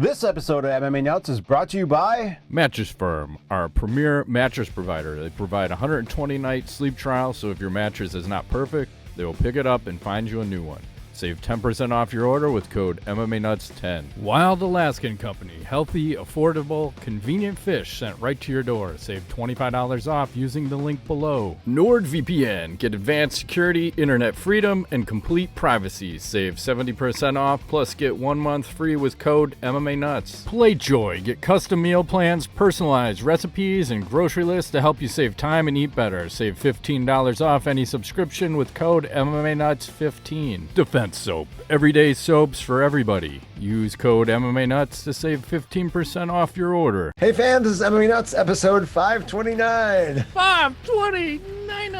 This episode of MMA Nuts is brought to you by Mattress Firm, our premier mattress provider. They provide a 120-night sleep trial, so if your mattress is not perfect, they will pick it up and find you a new one. Save 10% off your order with code MMANUTS10. Wild Alaskan Company. Healthy, affordable, convenient fish sent right to your door. Save $25 off using the link below. NordVPN. Get advanced security, internet freedom, and complete privacy. Save 70% off, plus get 1 month free with code MMANUTS. PlateJoy. Get custom meal plans, personalized recipes, and grocery lists to help you save time and eat better. Save $15 off any subscription with code MMANUTS15. Defense Soap. Everyday soaps for everybody. Use code MMANUTS to save 15% off your order. Hey fans, this is MMA Nuts, episode 529. 529!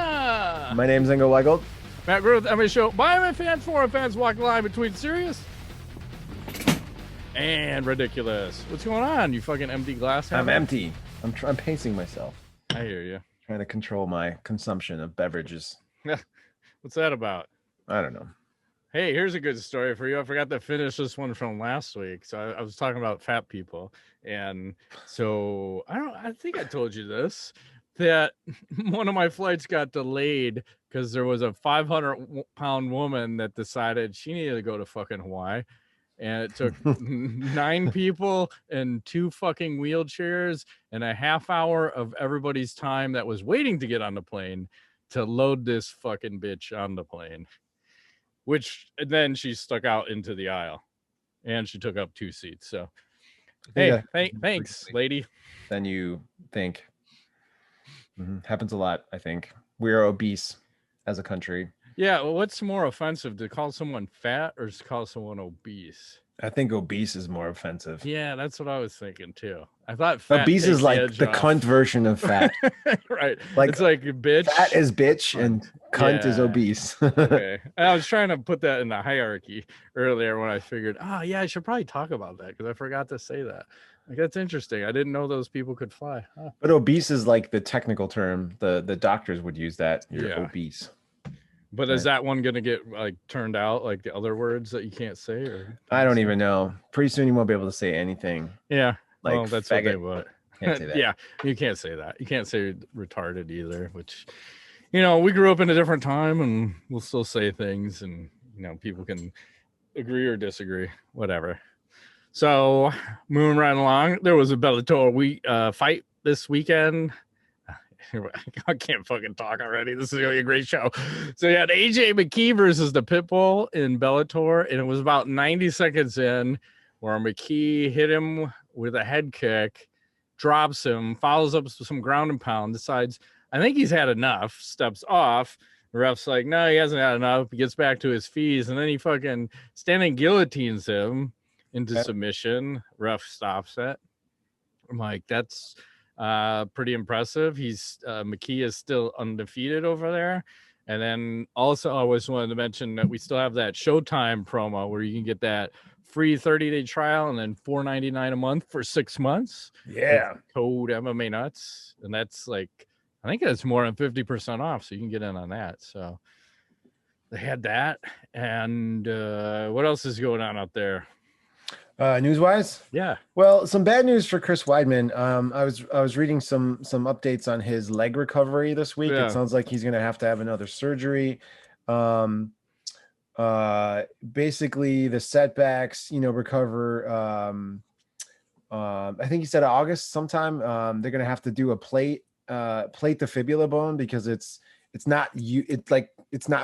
My name's Ingo Weigel. Matt Growth, MMA Show. By MMA fans, for fans, walk the line between serious and ridiculous. What's going on, you fucking empty glass hammer? I'm empty. I'm pacing myself. I hear you. Trying to control my consumption of beverages. What's that about? I don't know. Hey, here's a good story for you. I forgot to finish this one from last week. So I was talking about fat people. And so I think I told you this, that one of my flights got delayed because there was a 500-pound woman that decided she needed to go to fucking Hawaii. And it took 9 people and 2 fucking wheelchairs and a half hour of everybody's time that was waiting to get on the plane to load this fucking bitch on the plane. Which then she stuck out into the aisle and she took up 2 seats. So, hey, thanks, lady. Then you think. Happens a lot, I think. We are obese as a country. Yeah, well, what's more offensive, to call someone fat or to call someone obese? I think obese is more offensive. Yeah, that's what I was thinking too. I thought fat obese is like the off. Cunt version of fat. Right. Like, it's like bitch. Fat is bitch and cunt is obese. Okay. I was trying to put that in the hierarchy earlier when I figured, yeah, I should probably talk about that because I forgot to say that. Like, that's interesting. I didn't know those people could fly. Huh. But obese is like the technical term. The doctors would use that. You're obese. But is that one going to get like turned out like the other words that you can't say? Or I don't even know. Pretty soon you won't be able to say anything. Yeah. Like, well, that's faggot. what they Can't say that. Yeah, you can't say that. You can't say retarded either, which, we grew up in a different time and we'll still say things and, people can agree or disagree, whatever. So moving right along, there was a Bellator fight this weekend. I can't fucking talk already. This is going to be a great show. So you had McKee versus the Pitbull in Bellator, and it was about 90 seconds in where McKee hit him with a head kick, drops him, follows up with some ground and pound, decides, I think he's had enough, steps off. The ref's like, no, he hasn't had enough. He gets back to his feet, and then he fucking standing guillotines him into submission. Ref stops it. I'm like, that's pretty impressive. He's McKee is still undefeated over there. And then also I always wanted to mention that we still have that Showtime promo where you can get that free 30-day trial and then $4.99 a month for 6 months. Yeah. Code MMA Nuts. And that's like, I think it's more than 50% off. So you can get in on that. So they had that. And what else is going on out there? News-wise? Yeah. Well, some bad news for Chris Weidman. I was reading some updates on his leg recovery this week. Yeah. It sounds like he's going to have another surgery. Basically the setbacks, recover. I think he said August sometime. They're going to have to do a plate the fibula bone because it's not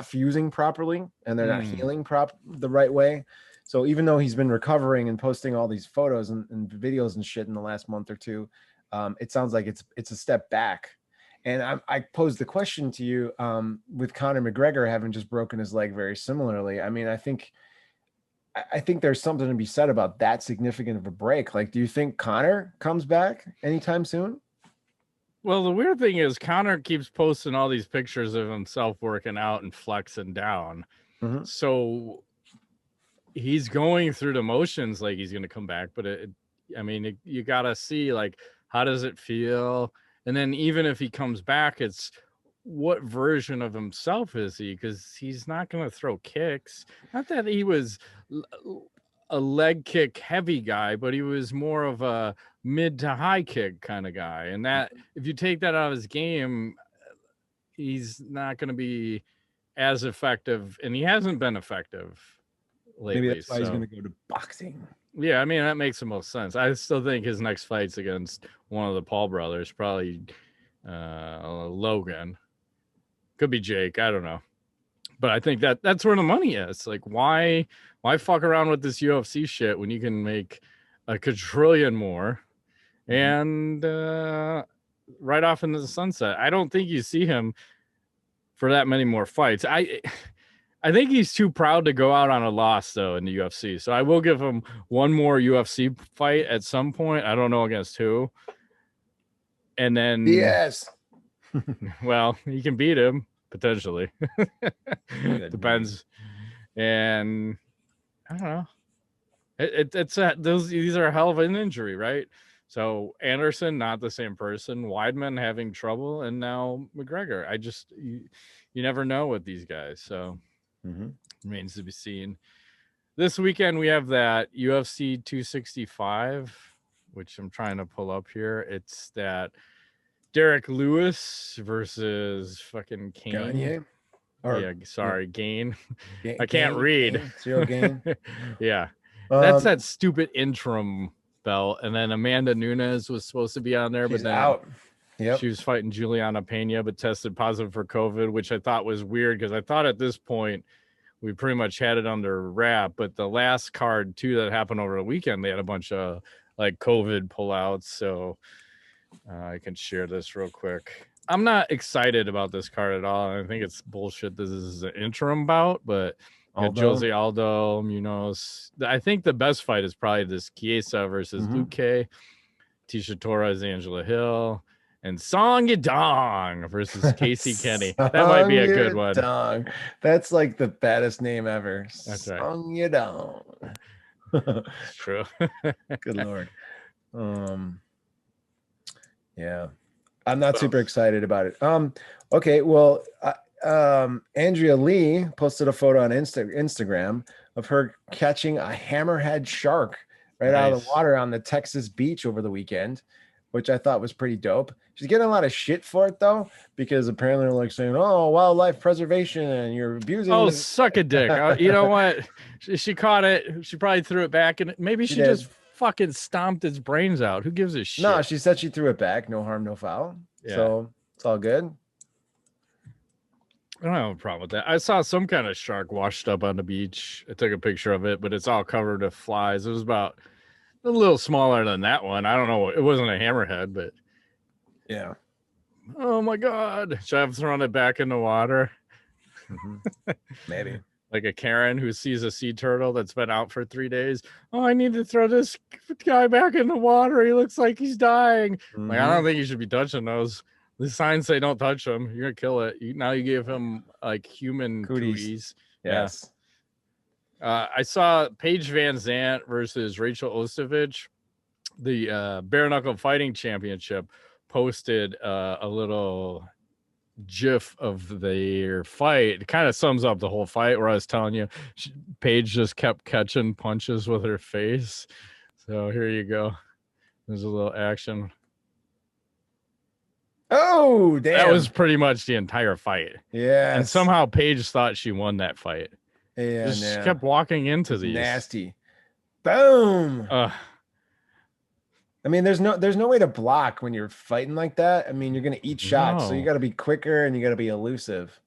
fusing properly and they're not healing the right way. So even though he's been recovering and posting all these photos and videos and shit in the last month or two, it sounds like it's a step back. And I posed the question to you with Conor McGregor having just broken his leg very similarly. I mean, I think there's something to be said about that significant of a break. Like, do you think Conor comes back anytime soon? Well, the weird thing is Conor keeps posting all these pictures of himself working out and flexing down. Mm-hmm. So he's going through the motions like he's going to come back. But you got to see, like, how does it feel? And then even if he comes back, it's what version of himself is he? Because he's not going to throw kicks. Not that he was a leg kick heavy guy, but he was more of a mid to high kick kind of guy. And that, if you take that out of his game, he's not going to be as effective, and he hasn't been effective lately. Maybe that's why he's going to go to boxing. Yeah, I mean, that makes the most sense. I still think his next fight's against one of the Paul brothers, probably Logan. Could be Jake. I don't know. But I think that's where the money is. Like, why fuck around with this UFC shit when you can make a quadrillion more and right off into the sunset? I don't think you see him for that many more fights. I think he's too proud to go out on a loss, though, in the UFC. So I will give him one more UFC fight at some point. I don't know against who. And then... Yes. Well, he can beat him, potentially. Depends. And I don't know. These are a hell of an injury, right? So Anderson, not the same person. Weidman having trouble. And now McGregor. You never know with these guys. So... remains to be seen. This weekend we have that UFC 265, which I'm trying to pull up here. It's that Derek Lewis versus fucking Kane. Gain. I can't read. Zero Gain. Yeah. That's that stupid interim belt. And then Amanda Nunes was supposed to be on there, but then out. Yep. She was fighting Juliana Pena, but tested positive for COVID, which I thought was weird because I thought at this point we pretty much had it under wrap. But the last card, too, that happened over the weekend, they had a bunch of like COVID pullouts. So I can share this real quick. I'm not excited about this card at all. I think it's bullshit. This is an interim bout, but Jose Aldo, Munoz. I think the best fight is probably this Chiesa versus Luque, Tisha Torres, Angela Hill. And Song Yadong versus Casey Kenny. That might be a good one. Dong. That's like the baddest name ever. That's right. Song Yadong. It's true. Good Lord. Yeah. I'm not super excited about it. Okay, well, Andrea Lee posted a photo on Instagram of her catching a hammerhead shark right out of the water on the Texas beach over the weekend, which I thought was pretty dope. She's getting a lot of shit for it, though, because apparently they're like saying, oh, wildlife preservation, and you're abusing. Oh, suck a dick. You know what? She caught it. She probably threw it back, and maybe she just fucking stomped its brains out. Who gives a shit? No, she said she threw it back. No harm, no foul. Yeah. So it's all good. I don't have a problem with that. I saw some kind of shark washed up on the beach. I took a picture of it, but it's all covered with flies. It was about a little smaller than that one. I don't know. It wasn't a hammerhead, but yeah. Oh my God. Should I have thrown it back in the water? Maybe. Like a Karen who sees a sea turtle that's been out for 3 days. Oh, I need to throw this guy back in the water. He looks like he's dying. Like, I don't think you should be touching those. The signs say don't touch him. You're gonna kill it. Now you give him like human cooties. Yes. I saw Paige VanZant versus Rachel Ostovich. The Bare Knuckle Fighting Championship posted a little GIF of their fight. It kind of sums up the whole fight where I was telling you Paige just kept catching punches with her face. So here you go. There's a little action. Oh, damn. That was pretty much the entire fight. Yeah. And somehow Paige thought she won that fight. Yeah. She kept walking into these. Nasty. Boom. I mean, there's no way to block when you're fighting like that. I mean, you're gonna eat shots, so you got to be quicker and you got to be elusive.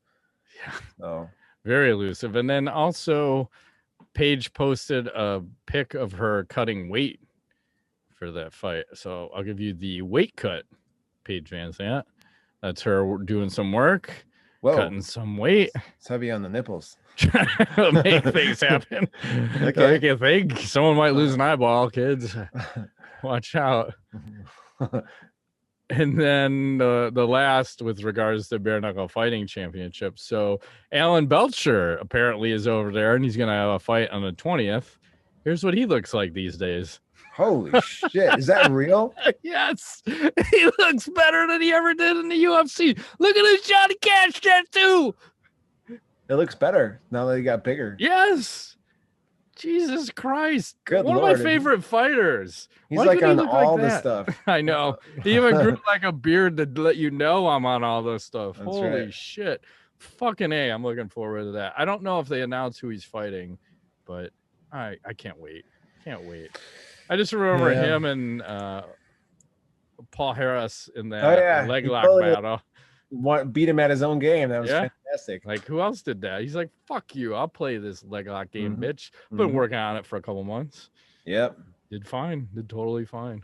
Yeah. Oh, very elusive. And then also, Paige posted a pic of her cutting weight for that fight. So I'll give you the weight cut. Paige VanZant. That's her doing some work, cutting some weight. It's heavy on the nipples. Trying to make things happen. Okay. Like you think someone might lose an eyeball, kids. Watch out. And then the last with regards to Bare Knuckle Fighting Championship. So Alan Belcher apparently is over there, and he's going to have a fight on the 20th. Here's what he looks like these days. Holy shit. Is that real? Yes. He looks better than he ever did in the UFC. Look at his Johnny Cash tattoo. It looks better now that he got bigger. Yes. Jesus Christ. Good One Lord. of my favorite fighters. He's Why like couldn't he on look all like the that? stuff. I know. He even grew like a beard to let you know I'm on all this stuff. That's Holy right. shit. Fucking A. I'm looking forward to that. I don't know if they announce who he's fighting, but I can't wait. Can't wait. I just remember him and Paul Harris in that leg lock battle. Beat him at his own game. That was fantastic. Like, who else did that? He's like, fuck you. I'll play this leg lock game, bitch. Been working on it for a couple months. Yep. Did fine. Did totally fine.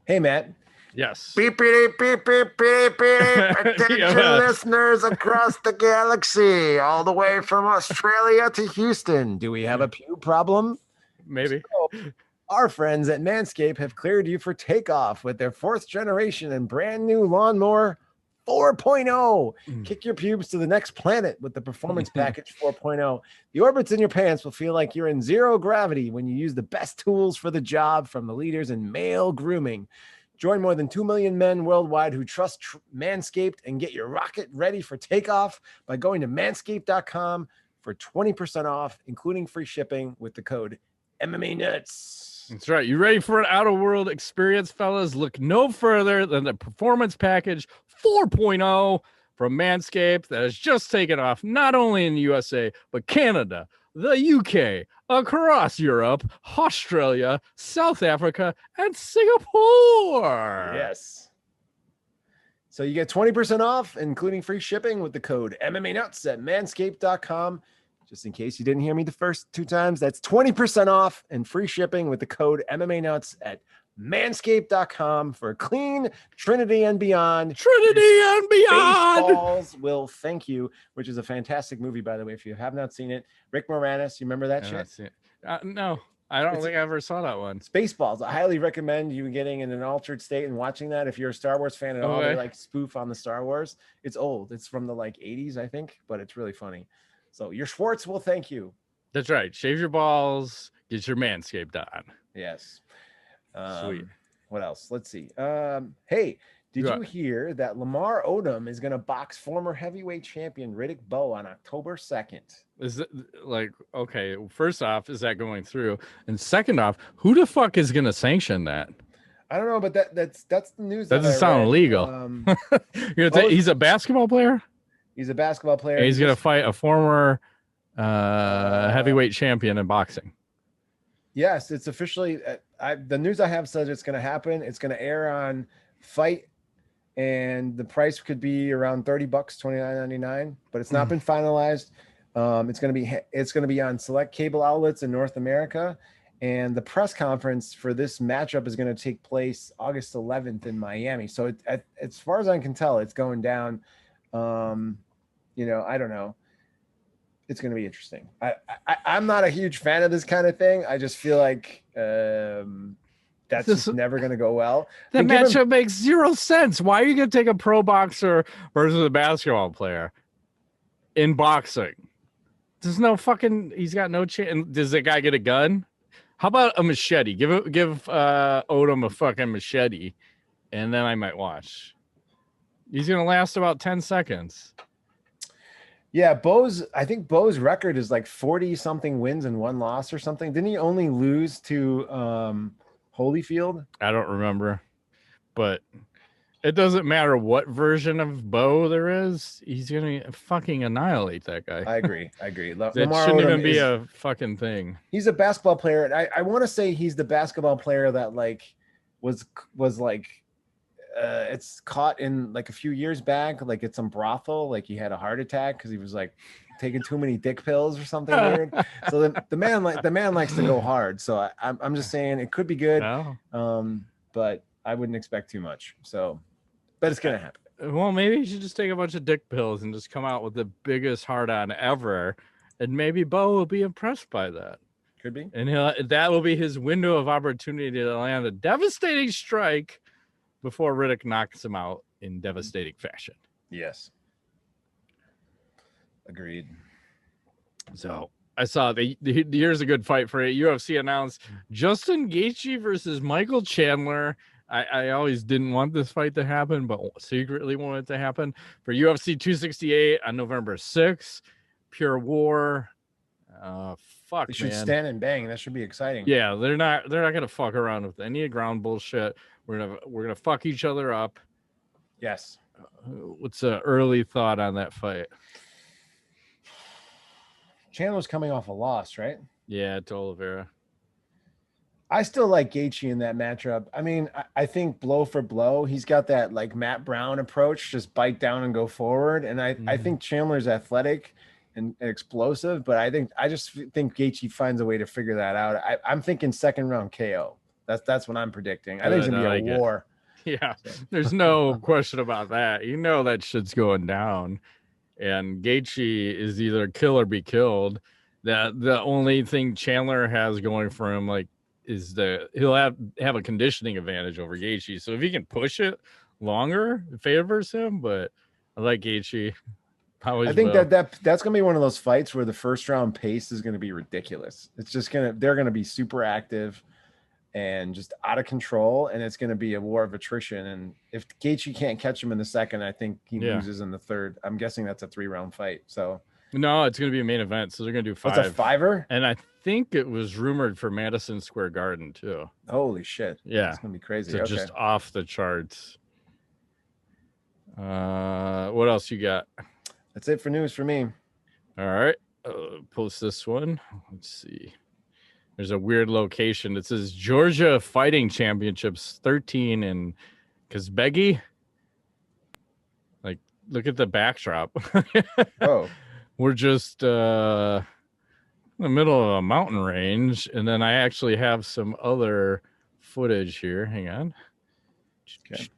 Hey, Matt. Yes. Beep, beep, beep, beep, beep, beep. Attention, listeners across the galaxy, all the way from Australia to Houston. Do we have a pube problem? Maybe. So, our friends at Manscaped have cleared you for takeoff with their 4th generation and brand new lawnmower 4.0. Kick your pubes to the next planet with the Performance Package 4.0. The orbits in your pants will feel like you're in zero gravity when you use the best tools for the job from the leaders in male grooming. Join more than 2 million men worldwide who trust Manscaped and get your rocket ready for takeoff by going to manscaped.com for 20% off, including free shipping with the code MMANUTS. That's right. You ready for an out-of-world experience, fellas? Look no further than the Performance Package 4.0 from Manscaped that has just taken off not only in the USA, but Canada, the UK, across Europe, Australia, South Africa, and Singapore. Yes. So you get 20% off, including free shipping with the code MMANUTS at manscaped.com. Just in case you didn't hear me the first 2 times, that's 20% off and free shipping with the code MMANUTS at manscaped.com for clean Trinity and Beyond. Trinity and Beyond. Spaceballs will thank you, which is a fantastic movie, by the way. If you have not seen it, Rick Moranis, you remember that shit? No, I don't think I ever saw that one. Spaceballs. I highly recommend you getting in an altered state and watching that. If you're a Star Wars fan at all, they like spoof on the Star Wars. It's old. It's from the like 80s, I think, but it's really funny. So your Schwartz will thank you. That's right. Shave your balls. Get your Manscaped on. Yes. Sweet. What else? Let's see. Hey, did you hear that Lamar Odom is going to box former heavyweight champion Riddick Bowe on October 2nd? Is it like, okay, first off, is that going through? And second off, who the fuck is going to sanction that? I don't know, but that's the news. That doesn't sound illegal. He's a basketball player? He's a basketball player. And he's going to fight a former heavyweight champion in boxing. Yes, it's officially. The news I have says it's going to happen. It's going to air on Fight, and the price could be around $30, $29.99. But it's not been finalized. It's going to be on select cable outlets in North America, and the press conference for this matchup is going to take place August 11th in Miami. So as far as I can tell, it's going down. I don't know. It's going to be interesting. I'm not a huge fan of this kind of thing. I just feel like that's just never going to go well. The matchup makes zero sense. Why are you going to take a pro boxer versus a basketball player in boxing? There's no fucking. He's got no chance. Does the guy get a gun? How about a machete? Give Odom a fucking machete, and then I might watch. He's going to last about 10 seconds. Yeah, I think Bowe's record is like 40 something wins and 1 loss or something. Didn't he only lose to Holyfield? I don't remember, but it doesn't matter what version of Bowe there is. He's going to fucking annihilate that guy. I agree. That shouldn't even be a fucking thing. He's a basketball player. And I want to say he's the basketball player that like was like, it's caught in like a few years back, like at some brothel, like he had a heart attack because he was like taking too many dick pills or something weird. So the man likes to go hard. So I'm just saying it could be good, but I wouldn't expect too much. So, but it's gonna happen. Well, maybe you should just take a bunch of dick pills and just come out with the biggest hard on ever, and maybe Bowe will be impressed by that. Could be, and that will be his window of opportunity to land a devastating strike before Riddick knocks him out in devastating fashion. Yes. Agreed. So I saw here's a good fight for it. UFC announced Justin Gaethje versus Michael Chandler. I always didn't want this fight to happen, but secretly wanted it to happen for UFC 268 on November 6th. Pure War. fuck, They should man. stand and bang. That should be exciting. Yeah, they're not gonna fuck around with any ground bullshit. We're gonna fuck each other up. Yes. What's an early thought on that fight? Chandler's coming off a loss, right? Yeah, to Oliveira. I still like Gaethje in that matchup. I mean, I think blow for blow, he's got that like Matt Brown approach, just bite down and go forward. And I think Chandler's athletic and explosive, but I just think Gaethje finds a way to figure that out. I'm thinking second round KO. That's what I'm predicting. I think it's gonna be a war. Yeah, there's no question about that. You know that shit's going down, and Gaethje is either kill or be killed. The only thing Chandler has going for him, like, is he'll have a conditioning advantage over Gaethje. So if he can push it longer, it favors him. But I like Gaethje. I think that's gonna be one of those fights where the first round pace is gonna be ridiculous. It's just they're gonna be super active and just out of control, and it's gonna be a war of attrition. And if Gaethje can't catch him in the second, I think he loses in the third. I'm guessing that's a 3-round fight. So no, it's gonna be a main event, so they're gonna do 5. It's a 5-er, and I think it was rumored for Madison Square Garden too. Holy shit! Yeah, it's gonna be crazy. So just off the charts. What else you got? That's it for news for me. All right, post this one. Let's see. There's a weird location. It says Georgia Fighting Championships 13 in Kazbegi. Like, look at the backdrop. Oh. We're just in the middle of a mountain range, and then I actually have some other footage here. Hang on. Okay.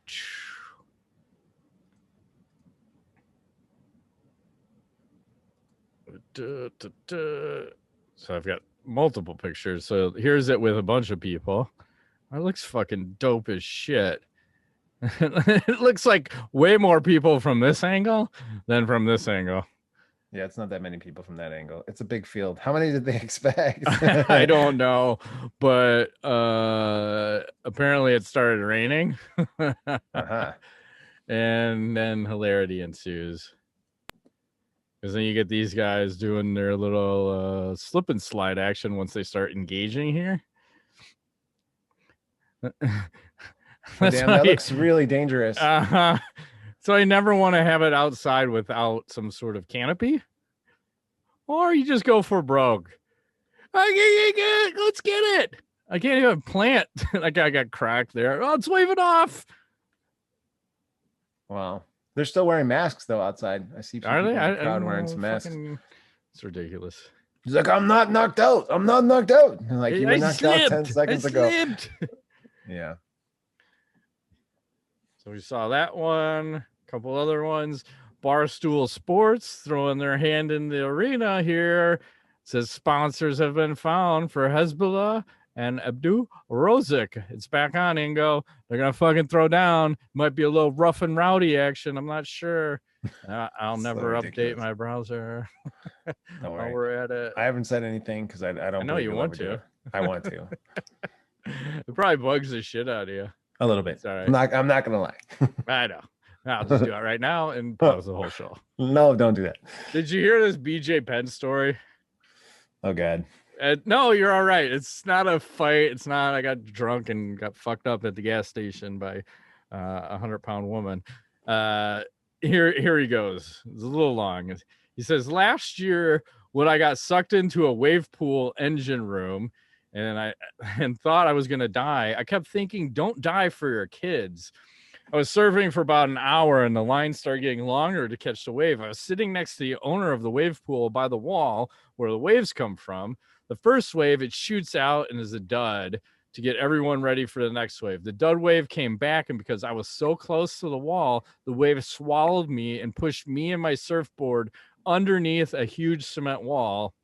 So I've got multiple pictures. So here's it with a bunch of people. It looks fucking dope as shit. It looks like way more people from this angle than from this angle. Yeah, it's not that many people from that angle. It's a big field. How many did they expect? I don't know, but apparently it started raining. And then hilarity ensues. Because then you get these guys doing their little slip and slide action once they start engaging here. Damn, that looks really dangerous. So I never want to have it outside without some sort of canopy. Or you just go for broke. Let's get it. I can't even plant. That guy got cracked there. Oh, let's wave it off. Wow. They're still wearing masks though outside. I see people in the crowd wearing some masks. It's ridiculous. He's like, I'm not knocked out. I'm not knocked out. And like, you were knocked out 10 seconds ago. Yeah. So we saw that one. A couple other ones. Barstool Sports throwing their hand in the arena here. It says sponsors have been found for Hezbollah and Abdu Rozik. It's back on, Ingo. They're going to fucking throw down. Might be a little rough and rowdy action. I'm not sure. I'll never update my browser. While we're at it. I haven't said anything because I don't. I know you want to. I want to. It probably bugs the shit out of you. A little bit. It's all right. I'm not going to lie. I know. I'll just do it right now and pause the whole show. No, don't do that. Did you hear this BJ Penn story? Oh, God. No, you're all right. It's not a fight. It's not. I got drunk and got fucked up at the gas station by a 100-pound woman. Here he goes. It's a little long. He says, last year when I got sucked into a wave pool engine room and thought I was going to die, I kept thinking, don't die for your kids. I was surfing for about an hour and the line started getting longer to catch the wave. I was sitting next to the owner of the wave pool by the wall where the waves come from. The first wave, it shoots out and is a dud to get everyone ready for the next wave. The dud wave came back, and because I was so close to the wall, the wave swallowed me and pushed me and my surfboard underneath a huge cement wall.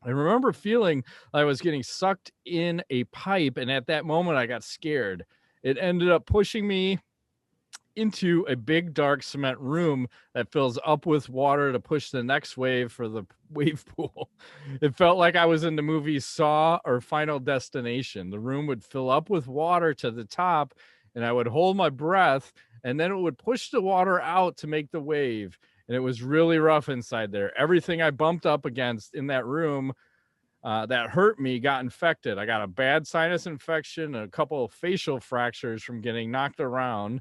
I remember feeling I was getting sucked in a pipe, and at that moment, I got scared. It ended up pushing me into a big dark cement room that fills up with water to push the next wave for the wave pool. It felt like I was in the movie Saw or Final Destination. The room would fill up with water to the top and I would hold my breath and then it would push the water out to make the wave. And it was really rough inside there. Everything I bumped up against in that room that hurt me got infected. I got a bad sinus infection, a couple of facial fractures from getting knocked around,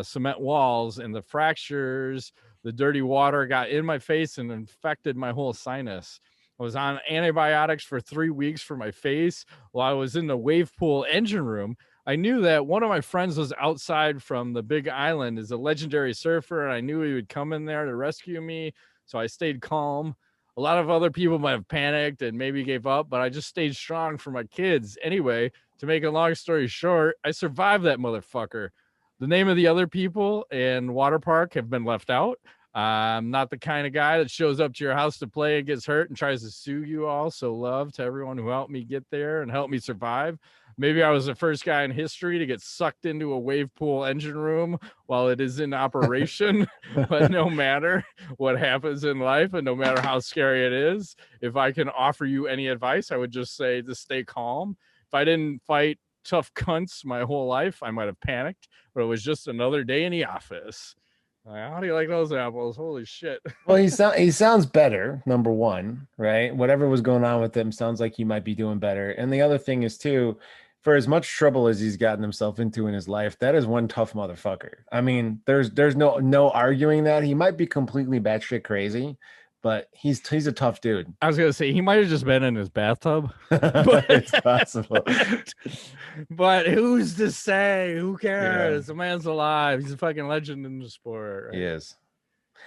cement walls, and the fractures, the dirty water got in my face and infected my whole sinus. I was on antibiotics for 3 weeks for my face while I was in the wave pool engine room. I knew that one of my friends was outside from the Big Island, is a legendary surfer, and I knew he would come in there to rescue me. So I stayed calm. A lot of other people might have panicked and maybe gave up, but I just stayed strong for my kids. Anyway, to make a long story short, I survived that motherfucker. The name of the other people and water park have been left out. I'm not the kind of guy that shows up to your house to play and gets hurt and tries to sue you all. So love to everyone who helped me get there and helped me survive. Maybe I was the first guy in history to get sucked into a wave pool engine room while it is in operation. But no matter what happens in life and no matter how scary it is, if I can offer you any advice, I would just say to stay calm. If I didn't fight tough cunts my whole life, I might have panicked, but it was just another day in the office. How do you like those apples? Holy shit. Well, he sounds better, number one, right? Whatever was going on with him sounds like he might be doing better. And the other thing is too, for as much trouble as he's gotten himself into in his life, that is one tough motherfucker. I mean, there's no arguing that. He might be completely batshit crazy, but he's a tough dude. I was gonna say he might have just been in his bathtub. It's possible. But who's to say? Who cares? The man's alive. He's a fucking legend in the sport. Right? He is.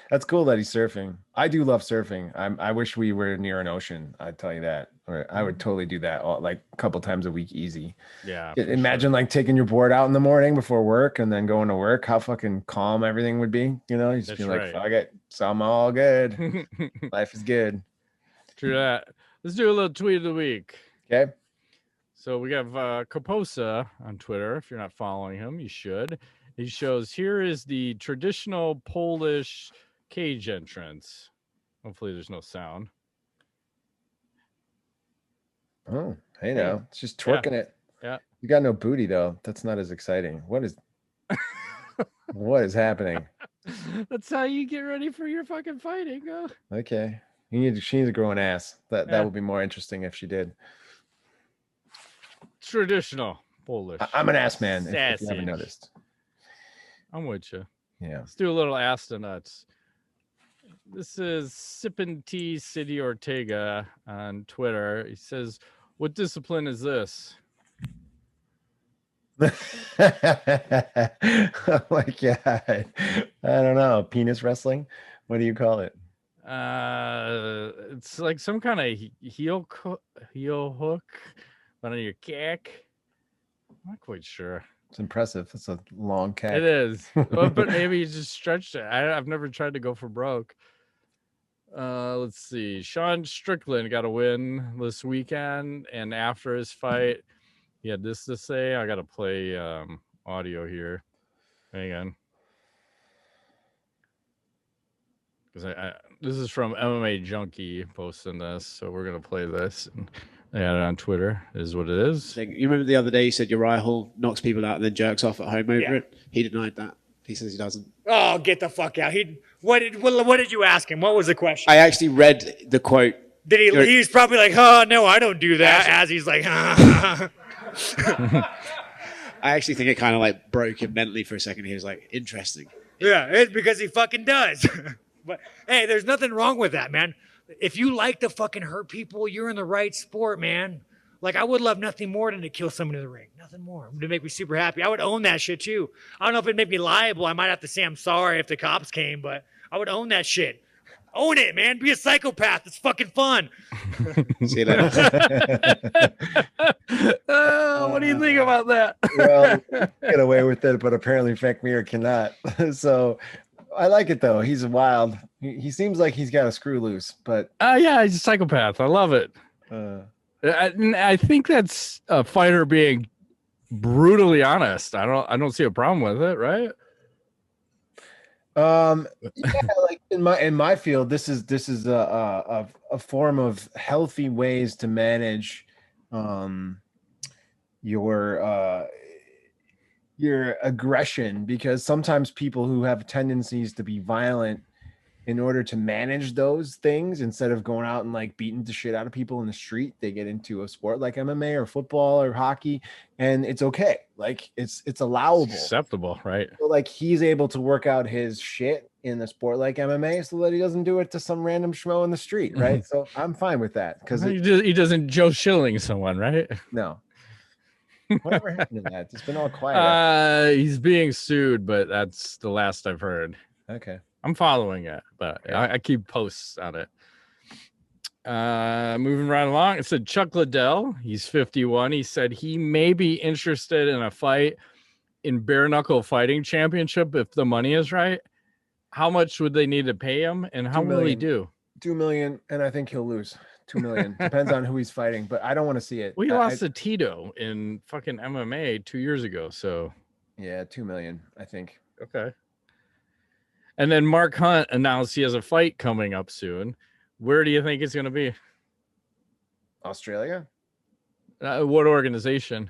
That's cool that he's surfing. I do love surfing. I wish we were near an ocean. I'd tell you that. Or I would totally do that like a couple times a week, easy. Yeah. Imagine like taking your board out in the morning before work and then going to work. How fucking calm everything would be. You know, you just be like, fuck it. So I'm all good. Life is good. True that. Let's do a little tweet of the week. Okay. So we have Kaposa on Twitter. If you're not following him, you should. He shows, here is the traditional Polish cage entrance. Hopefully there's no sound. Oh, hey now. It's just twerking it. Yeah. You got no booty though. That's not as exciting. What is happening? That's how you get ready for your fucking fighting. Okay. She needs to grow an ass. That would be more interesting if she did. Traditional Polish. I'm an ass man, if you haven't noticed. I'm with you. Yeah. Let's do a little AskTheNuts. This is Sippin' Tea City Ortega on Twitter. He says, "What discipline is this?" Oh my god! I don't know. Penis wrestling? What do you call it? It's like some kind of heel hook, but on your kick. I'm not quite sure. It's impressive. It's a long kick. It is, but maybe you just stretched it. I've never tried to go for broke. Let's see. Sean Strickland got a win this weekend, and after his fight, he had this to say. I got to play audio here. Hang on. Because this is from MMA Junkie posting this, so we're going to play this. And they had it on Twitter, is what it is. You remember the other day you said Uriah Hall knocks people out and then jerks off at home over it? He denied that. He says he doesn't. Oh, get the fuck out. What did you ask him? What was the question? I actually read the quote. Did he? He was probably like, "Oh no, I don't do that." As he's like, I actually think it kind of like broke him mentally for a second. He was like, interesting. Yeah, it's because he fucking does. But hey, there's nothing wrong with that, man. If you like to fucking hurt people, you're in the right sport, man. Like, I would love nothing more than to kill someone in the ring. Nothing more. To make me super happy. I would own that shit, too. I don't know if it'd make me liable. I might have to say I'm sorry if the cops came, but I would own that shit. Own it, man. Be a psychopath. It's fucking fun. See you later. What do you think about that? Well, get away with it, but apparently Frank Mir cannot. So I like it, though. He's wild. He seems like he's got a screw loose, but... yeah, he's a psychopath. I love it. I think that's a fighter being brutally honest. I don't see a problem with it, right? Yeah, like in my field, this is a form of healthy ways to manage your aggression, because sometimes people who have tendencies to be violent in order to manage those things, instead of going out and like beating the shit out of people in the street, they get into a sport like MMA or football or hockey, and it's okay. Like it's allowable, acceptable, right? So like he's able to work out his shit in a sport like MMA so that he doesn't do it to some random schmo in the street, right? So I'm fine with that because he doesn't Joe Schilling someone, right? No. Whatever happened to that? It's been all quiet. He's being sued, but that's the last I've heard. Okay. I'm following it, but I keep posts on it. Moving right along, it said Chuck Liddell. He's 51. He said he may be interested in a fight in bare knuckle fighting championship if the money is right. How much would they need to pay him, and how will he do? 2 million, and I think he'll lose. 2 million depends on who he's fighting, but I don't want to see it. We lost to Tito in fucking MMA 2 years ago, so yeah, 2 million, I think. Okay. And then Mark Hunt announced he has a fight coming up soon. Where do you think it's going to be? Australia. What organization?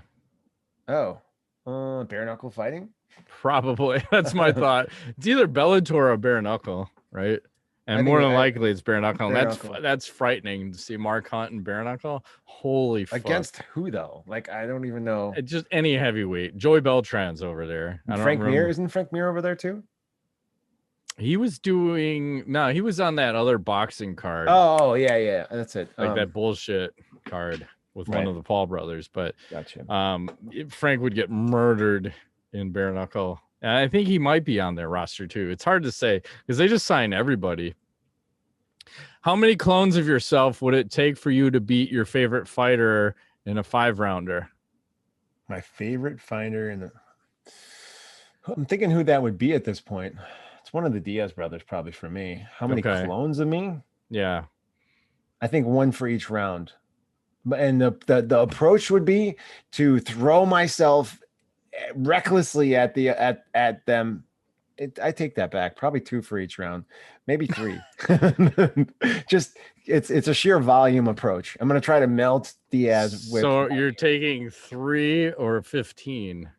Oh, bare knuckle fighting. Probably. That's my thought. It's either Bellator or bare knuckle, right? And more than likely, it's bare knuckle. That's frightening to see Mark Hunt and bare knuckle. Holy fuck! Against who though? Like I don't even know. Just any heavyweight. Joey Beltran's over there. Frank Mir, isn't Frank Mir over there too? He was doing he was on that other boxing card. Oh yeah, that's it. Like that bullshit card with one of the Paul brothers. But gotcha. Frank would get murdered in bare knuckle. And I think he might be on their roster too. It's hard to say because they just sign everybody. How many clones of yourself would it take for you to beat your favorite fighter in a 5-rounder? My favorite fighter I'm thinking who that would be at this point. It's one of the Diaz brothers, probably for me. How many clones of me? Yeah, I think one for each round. And the approach would be to throw myself recklessly at them. I take that back. Probably 2 for each round, maybe 3. Just it's a sheer volume approach. I'm gonna try to melt Diaz. So you're taking 3 or 15?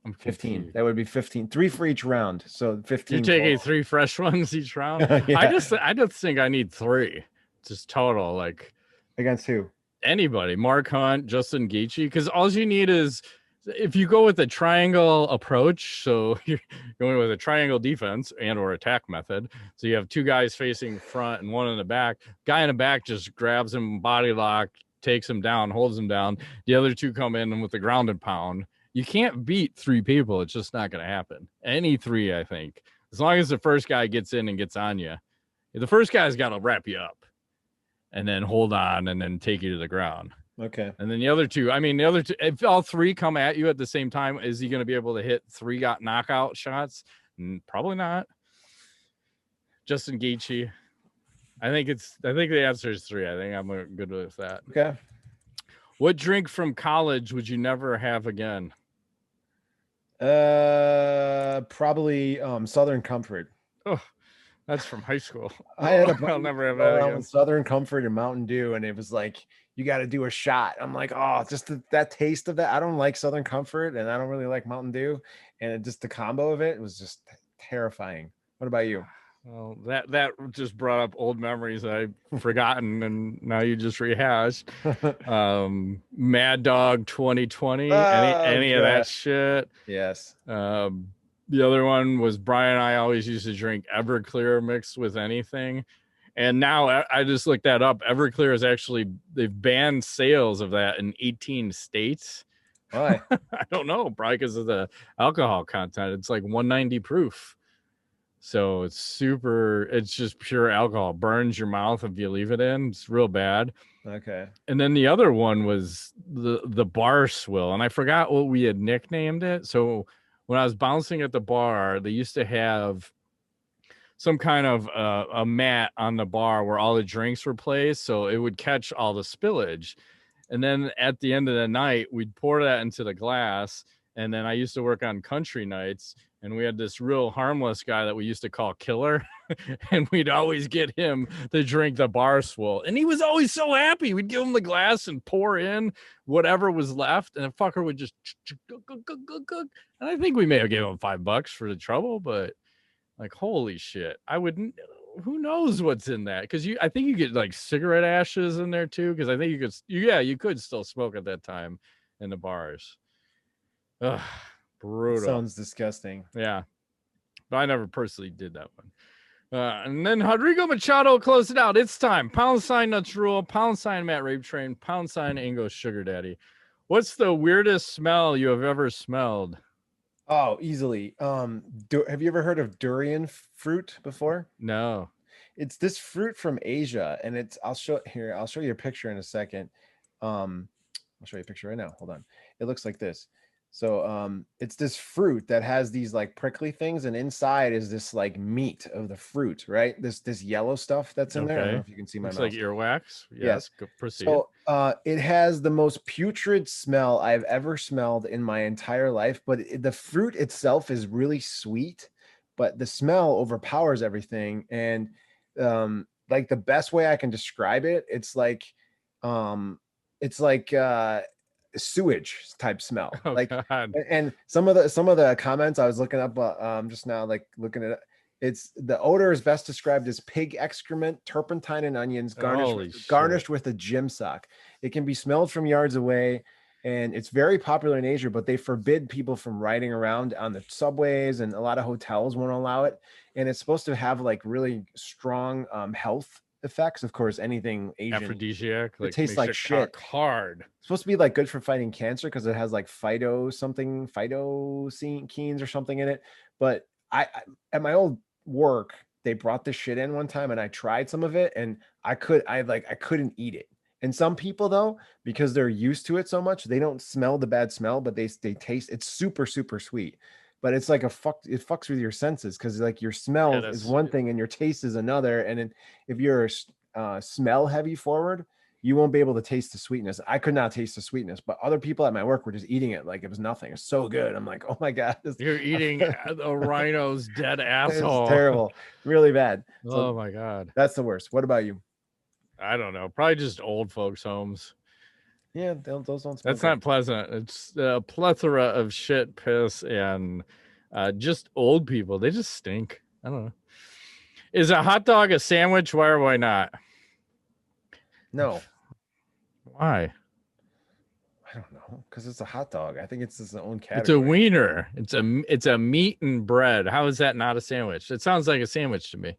I'm 15. That would be 15. 3 for each round. So 15. You're taking 3 fresh ones each round. Yeah. I just think I need 3, just total. Like against who? Anybody. Mark Hunt, Justin Gaethje. Because all you need is. If you go with a triangle approach, so you're going with a triangle defense and or attack method, so you have 2 guys facing front and 1 in the back. Guy in the back just grabs him, body lock, takes him down, holds him down. The other 2 come in with the ground and pound. You can't beat 3 people. It's just not going to happen. Any 3, I think. As long as the first guy gets in and gets on you. The first guy's got to wrap you up and then hold on and then take you to the ground. Okay. And then the other 2, if all 3 come at you at the same time, is he going to be able to hit 3 knockout shots? Probably not. Justin Gaethje. I think the answer is 3. I think I'm good with that. Okay. What drink from college would you never have again? Probably Southern Comfort. Oh, that's from high school. I'll never have that again. Southern Comfort and Mountain Dew, and it was like you got to do a shot. I'm like, oh, just that taste of that. I don't like Southern Comfort, and I don't really like Mountain Dew, and just the combo of it was just terrifying. What about you? Well, that just brought up old memories I've forgotten, and now you just rehashed. Mad Dog 2020, any of that shit. Yes. The other one was Brian and I always used to drink Everclear mixed with anything. And now I just looked that up. Everclear is they've banned sales of that in 18 states. Why? I don't know. Probably because of the alcohol content. It's like 190 proof. So it's just pure alcohol. Burns your mouth if you leave it in. It's real bad. Okay. And then the other one was the bar swill. And I forgot what we had nicknamed it. So when I was bouncing at the bar, they used to have some kind of a mat on the bar where all the drinks were placed, so it would catch all the spillage. And then at the end of the night, we'd pour that into the glass. And then I used to work on country nights, and we had this real harmless guy that we used to call Killer, and we'd always get him to drink the bar swill. And he was always so happy. We'd give him the glass and pour in whatever was left, and the fucker would just and I think we may have given him $5 for the trouble, but like, holy shit, I wouldn't who knows what's in that? Because I think you get like cigarette ashes in there too. Because I think you could still smoke at that time in the bars. Ugh, brutal. Sounds disgusting. Yeah, but I never personally did that one. And then Rodrigo Machado closed it out. It's time. # Nuts Rule, # Matt Rape Train, # Ingo Sugar Daddy. What's the weirdest smell you have ever smelled? Oh, easily. Have you ever heard of durian fruit before? No. It's this fruit from Asia, and I'll show you a picture in a second. I'll show you a picture right now. Hold on. It looks like this. So it's this fruit that has these like prickly things, and inside is this like meat of the fruit, right? This yellow stuff that's in there. I don't know if you can see my Looks mouse. like earwax. Yes. Go proceed. So it has the most putrid smell I've ever smelled in my entire life, but the fruit itself is really sweet, but the smell overpowers everything. And like the best way I can describe it, it's like sewage type smell. Oh, like God. And some of the comments I was looking up just now, like looking at it, it's the odor is best described as pig excrement, turpentine, and onions garnished with a gym sock. It can be smelled from yards away, and it's very popular in Asia, but they forbid people from riding around on the subways, and a lot of hotels won't allow it. And it's supposed to have like really strong health effects. Of course, anything Asian aphrodisiac, it tastes like shit. Hard. It's supposed to be like good for fighting cancer because it has like phytokines or something in it. But I at my old work, they brought this shit in one time, and I tried some of it, and I couldn't eat it. And some people though, because they're used to it so much, they don't smell the bad smell, but they taste it's super super sweet. But it's like it fucks with your senses, because like your smell is one thing and your taste is another. And then if you're smell heavy forward, you won't be able to taste the sweetness. I could not taste the sweetness, but other people at my work were just eating it like it was nothing. It's so good. I'm like, oh my God. You're eating a rhino's dead asshole. It's terrible. Really bad. So oh my God. That's the worst. What about you? I don't know. Probably just old folks' homes. Yeah, those don't smell That's good. not pleasant. It's a plethora of shit, piss, and just old people. They just stink. I don't know. Is a hot dog a sandwich? Why or why not? No. Why? I don't know. Because it's a hot dog. I think it's its own category. It's a wiener. It's a meat and bread. How is that not a sandwich? It sounds like a sandwich to me.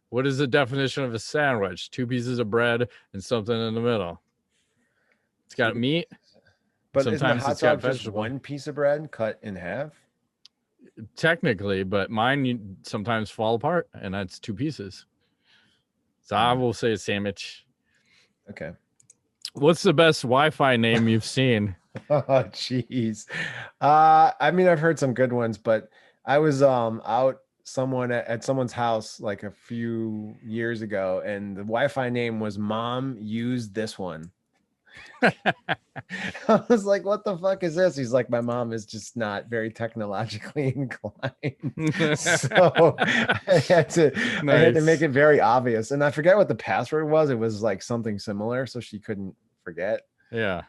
What is the definition of a sandwich? 2 pieces of bread and something in the middle. It's got meat. But sometimes isn't a hot it's got dog just vegetable. one piece of bread cut in half? Technically, but mine sometimes fall apart, and that's 2 pieces. So I will say a sandwich. Okay. What's the best Wi-Fi name you've seen? Oh, jeez. I mean, I've heard some good ones, but I was out at someone's house like a few years ago, and the Wi-Fi name was "Mom used this one." I was like, what the fuck is this? He's like, my mom is just not very technologically inclined. So I had to make it very obvious. And I forget what the password was. It was like something similar, so she couldn't forget. Yeah.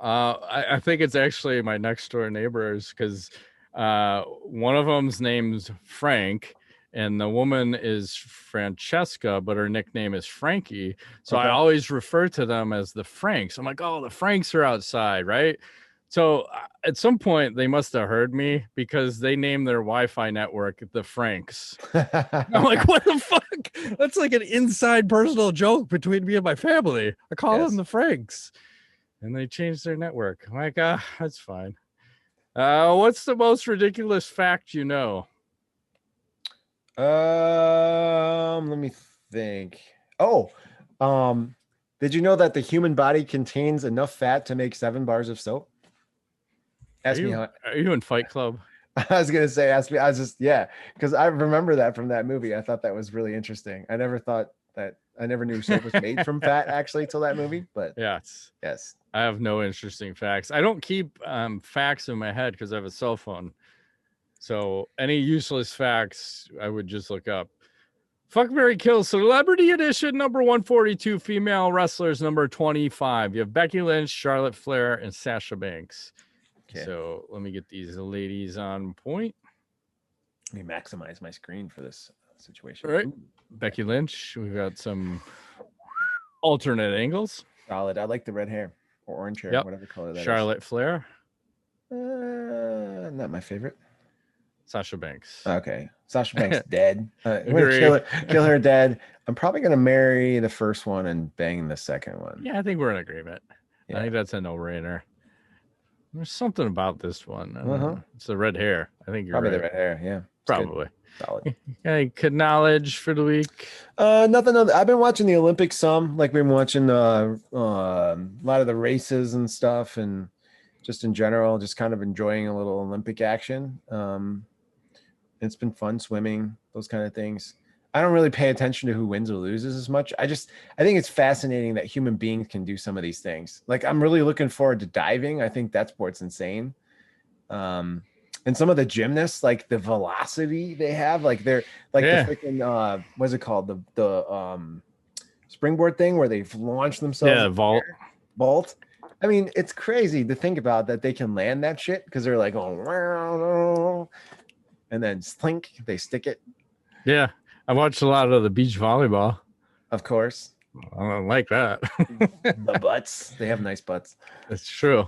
I think it's actually my next door neighbors, because one of them's name's Frank, and the woman is Francesca, but her nickname is Frankie. So I always refer to them as the Franks. I'm like, oh, the Franks are outside, right? So at some point, they must have heard me, because they named their Wi-Fi network the Franks. I'm like, what the fuck? That's like an inside personal joke between me and my family. I call them the Franks. And they changed their network. I'm like, that's fine. What's the most ridiculous fact you know? Let me think. Did you know that the human body contains enough fat to make 7 bars of soap? Are you in Fight Club? I was gonna say, ask me. I was just because I remember that from that movie. I thought that was really interesting. I never knew soap was made from fat actually till that movie. But yes, yes. I have no interesting facts. I don't keep facts in my head because I have a cell phone. So any useless facts, I would just look up. Fuck, marry, kill, celebrity edition number 142, female wrestlers number 25. You have Becky Lynch, Charlotte Flair, and Sasha Banks. Okay. So let me get these ladies on point. Let me maximize my screen for this situation. All right. Becky Lynch. We've got some alternate angles. Solid. I like the red hair or orange hair, Yep. whatever color that Charlotte Flair. is. Not my favorite. Sasha Banks. Okay. Sasha Banks dead. We're Agree. gonna kill her dead. I'm probably gonna marry the first one and bang the second one. Yeah, I think we're in agreement. Yeah. I think that's a no-brainer. There's something about this one. I don't know. It's the red hair. I think you're Probably right. the red hair. Yeah. It's Probably. good. Solid. Any knowledge for the week? Nothing other. I've been watching the Olympics some. Like we've been watching a lot of the races and stuff, and just in general, just kind of enjoying a little Olympic action. It's been fun swimming, those kind of things. I don't really pay attention to who wins or loses as much. I think it's fascinating that human beings can do some of these things. Like I'm really looking forward to diving. I think that sport's insane. And some of the gymnasts, like the velocity they have, like they're like the freaking what's it called? The springboard thing where they've launched themselves. Yeah, vault. I mean, it's crazy to think about that they can land that shit because they're like, oh, and then slink, they stick it. Yeah. I watched a lot of the beach volleyball. Of course. I don't like that. The butts. They have nice butts. That's true.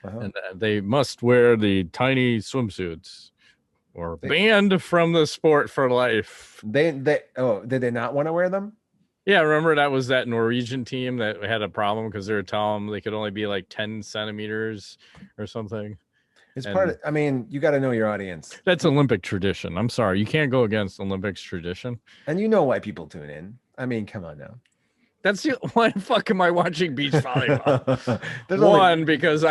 And they must wear the tiny swimsuits or banned from the sport for life. Did they not want to wear them? Yeah, remember that was that Norwegian team that had a problem because they were telling them they could only be like 10 centimeters or something. It's part of, I mean, you got to know your audience. That's Olympic tradition. I'm sorry. You can't go against Olympics tradition. And you know why people tune in. I mean, come on now. That's why the fuck am I watching beach volleyball? Because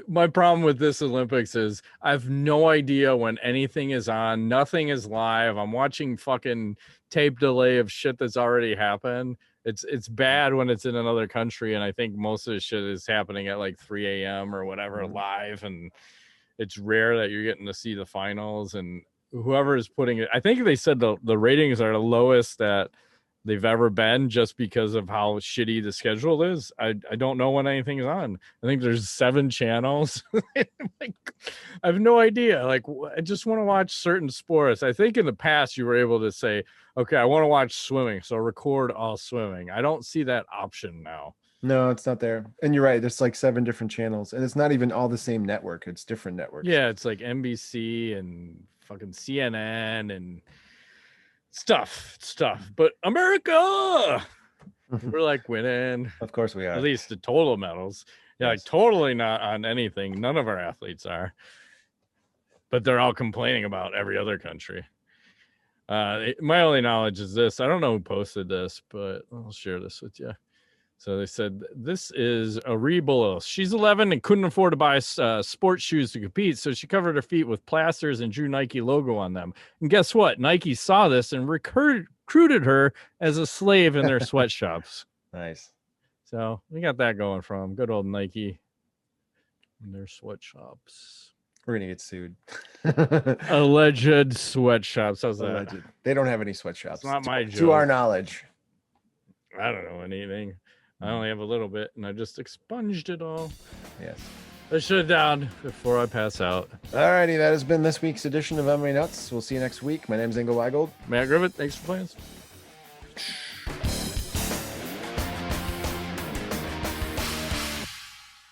my problem with this Olympics is I have no idea when anything is on. Nothing is live. I'm watching fucking tape delay of shit that's already happened. It's bad when it's in another country, and I think most of the shit is happening at like 3 a.m. or whatever live, and it's rare that you're getting to see the finals. And whoever is putting it, I think they said the ratings are the lowest that they've ever been just because of how shitty the schedule is. I don't know when anything is on. I think there's 7 channels. I have no idea. Like, I just want to watch certain sports. I think in the past you were able to say, okay, I want to watch swimming, so record all swimming. I don't see that option now. No, it's not there. And you're right. There's like 7 different channels, and it's not even all the same network. It's different networks. Yeah, it's like NBC and fucking CNN and stuff. But America, we're like winning. Of course we are. At least the total medals. Yeah, yes. Like totally not on anything. None of our athletes are. But they're all complaining about every other country. My only knowledge is this. I don't know who posted this, but I'll share this with you. So they said, this is a Rebolo. She's 11 and couldn't afford to buy sports shoes to compete, so she covered her feet with plasters and drew Nike logo on them. And guess what? Nike saw this and recruited her as a slave in their sweatshops. Nice. So we got that going from good old Nike in their sweatshops. We're going to get sued. Alleged sweatshops. How's that? Alleged. They don't have any sweatshops. It's not my joke. To our knowledge. I don't know anything. I only have a little bit, and I just expunged it all. Yes. Let's shut it down before I pass out. All righty, that has been this week's edition of MMANUTS. We'll see you next week. My name's Ingo Weigold. Matt Griffith, thanks for playing.